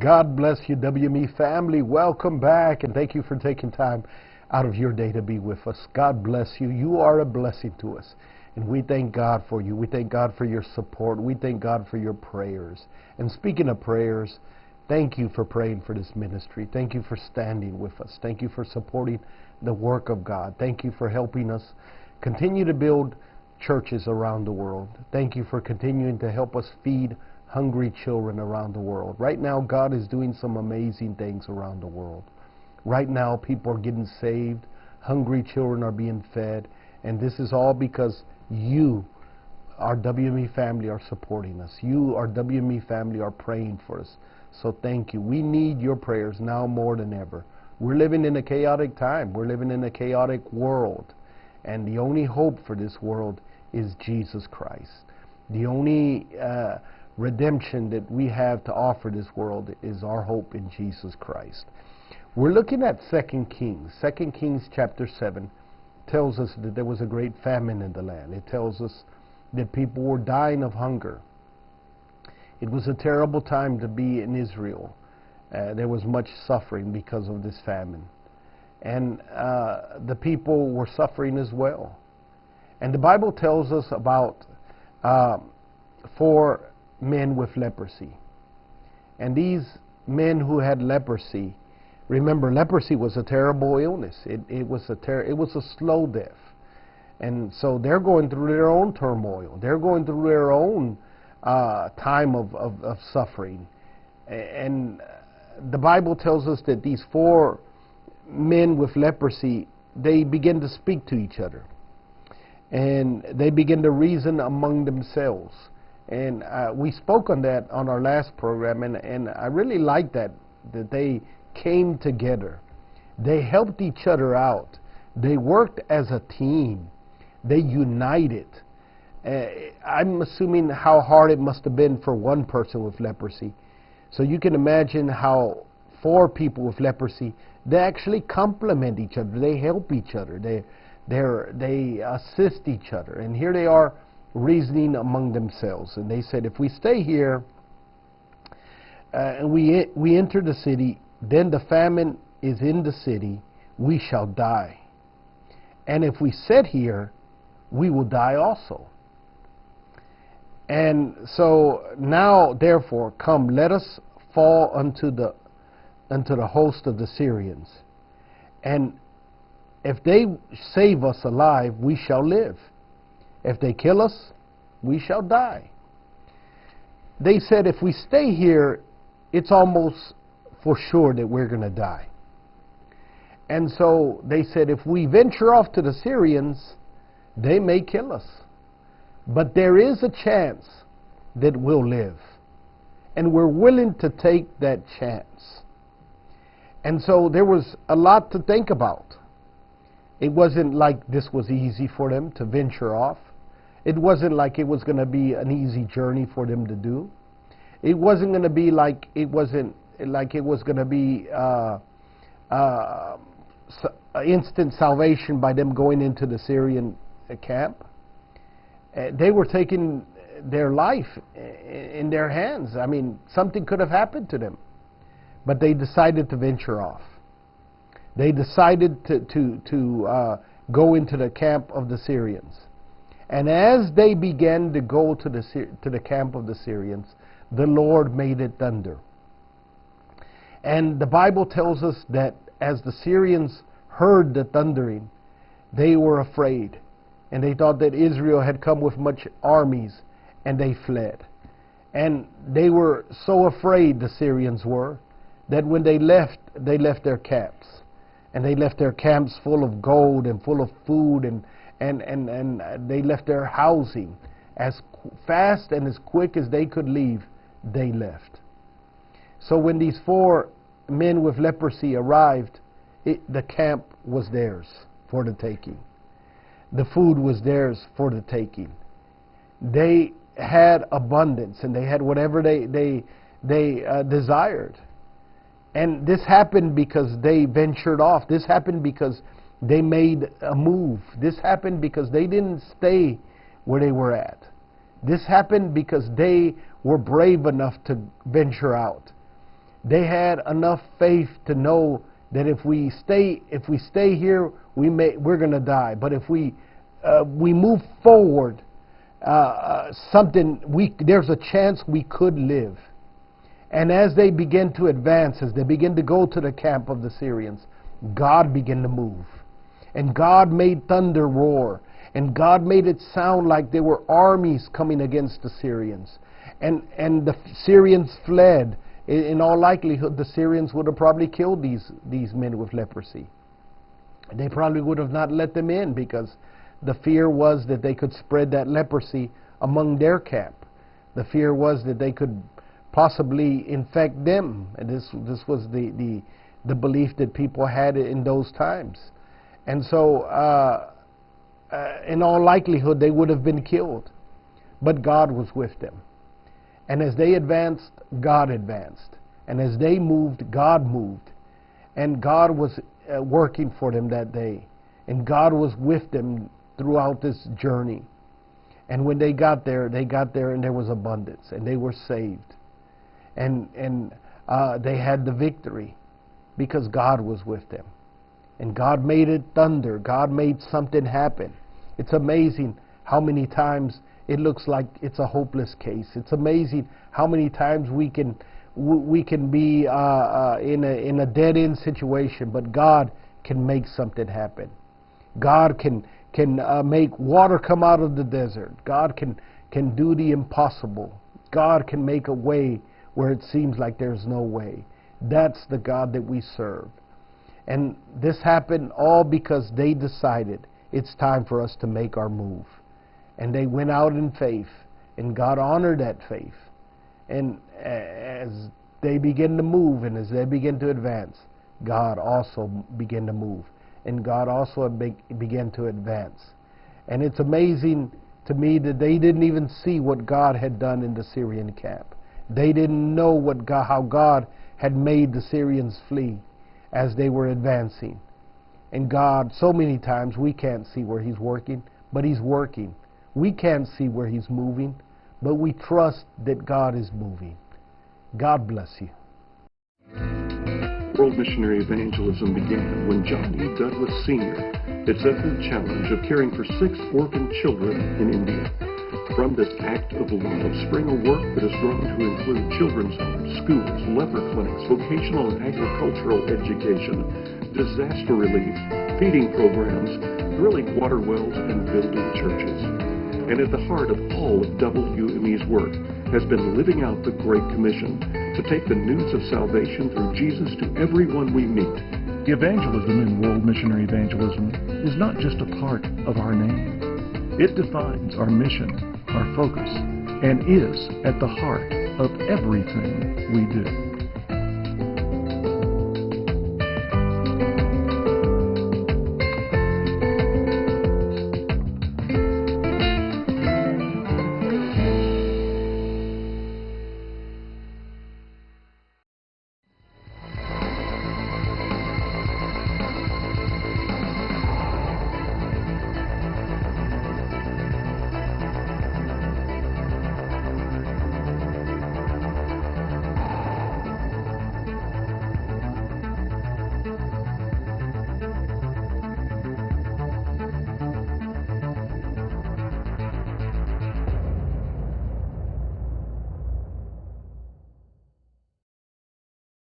God bless you, WME family. Welcome back, and thank you for taking time out of your day to be with us. God bless you. You are a blessing to us, and we thank God for you. We thank God for your support. We thank God for your prayers. And speaking of prayers, thank you for praying for this ministry. Thank you for standing with us. Thank you for supporting the work of God. Thank you for helping us continue to build churches around the world. Thank you for continuing to help us feed hungry children around the world. Right now, God is doing some amazing things around the world. Right now, people are getting saved. Hungry children are being fed. And this is all because you, our WME family, are supporting us. You, our WME family, are praying for us. So thank you. We need your prayers now more than ever. We're living in a chaotic time. We're living in a chaotic world. And the only hope for this world is Jesus Christ. The only redemption that we have to offer this world is our hope in Jesus Christ. We're looking at 2 Kings. 2 Kings chapter 7 tells us that there was a great famine in the land. It tells us that people were dying of hunger. It was a terrible time to be in Israel. There was much suffering because of this famine. And the people were suffering as well. And the Bible tells us about 4 men with leprosy. And these men who had leprosy, remember, leprosy was a terrible illness. It was a slow death. And so they're going through their own turmoil. They're going through their own time of suffering. And the Bible tells us that these 4 men with leprosy, they begin to speak to each other. And they begin to reason among themselves. And we spoke on that on our last program, and I really like that they came together. They helped each other out. They worked as a team. They united. I'm assuming how hard it must have been for one person with leprosy. So you can imagine how 4 people with leprosy, they actually complement each other. They help each other. They assist each other. And here they are reasoning among themselves. And they said, if we stay here and we enter the city, then the famine is in the city, we shall die. And if we sit here, we will die also. And so now, therefore, come, let us fall unto the host of the Syrians. And if they save us alive, we shall live. If they kill us, we shall die. They said, if we stay here, it's almost for sure that we're going to die. And so they said, if we venture off to the Syrians, they may kill us. But there is a chance that we'll live. And we're willing to take that chance. And so there was a lot to think about. It wasn't like this was easy for them to venture off. It wasn't like it was going to be an easy journey for them to do. It wasn't going to be like it was going to be instant salvation by them going into the Syrian camp. They were taking their life in their hands. I mean, something could have happened to them. But they decided to venture off. They decided to go into the camp of the Syrians. And as they began to go to the camp of the Syrians, the Lord made it thunder. And the Bible tells us that as the Syrians heard the thundering, they were afraid. And they thought that Israel had come with much armies, and they fled. And they were so afraid, the Syrians were, that when they left their camps. And they left their camps full of gold and full of food, and they left their housing. As fast and as quick as they could leave, they left. So when these 4 men with leprosy arrived, the camp was theirs for the taking. The food was theirs for the taking. They had abundance, and they had whatever they desired. And this happened because they ventured off. This happened because they made a move. This happened because they didn't stay where they were at. This happened because they were brave enough to venture out. They had enough faith to know that if we stay here, we're going to die. But if we move forward, there's a chance we could live. And as they begin to advance, as they begin to go to the camp of the Syrians, God began to move. And God made thunder roar. And God made it sound like there were armies coming against the Syrians. And the Syrians fled. In all likelihood, the Syrians would have probably killed these men with leprosy. They probably would have not let them in, because the fear was that they could spread that leprosy among their camp. The fear was that they could possibly infect them. And this was the belief that people had in those times. And so, in all likelihood, they would have been killed. But God was with them. And as they advanced, God advanced. And as they moved, God moved. And God was working for them that day. And God was with them throughout this journey. And when they got there and there was abundance. And they were saved. And they had the victory because God was with them. And God made it thunder. God made something happen. It's amazing how many times it looks like it's a hopeless case. It's amazing how many times we can be in a dead-end situation, but God can make something happen. God can make water come out of the desert. God can do the impossible. God can make a way where it seems like there's no way. That's the God that we serve. And this happened all because they decided it's time for us to make our move. And they went out in faith, and God honored that faith. And as they begin to move and as they begin to advance, God also began to move. And God also began to advance. And it's amazing to me that they didn't even see what God had done in the Syrian camp. They didn't know how God had made the Syrians flee as they were advancing. And God, so many times we can't see where He's working, but He's working. We can't see where He's moving, but we trust that God is moving. God bless you. World missionary evangelism began when John E. Douglas Sr. accepted the challenge of caring for 6 orphan children in India. From this act of love sprang a work that has grown to include children's homes, schools, leper clinics, vocational and agricultural education, disaster relief, feeding programs, drilling water wells, and building churches. And at the heart of all of WME's work has been living out the Great Commission to take the news of salvation through Jesus to everyone we meet. Evangelism in World Missionary Evangelism is not just a part of our name. It defines our mission, our focus, and is at the heart of everything we do.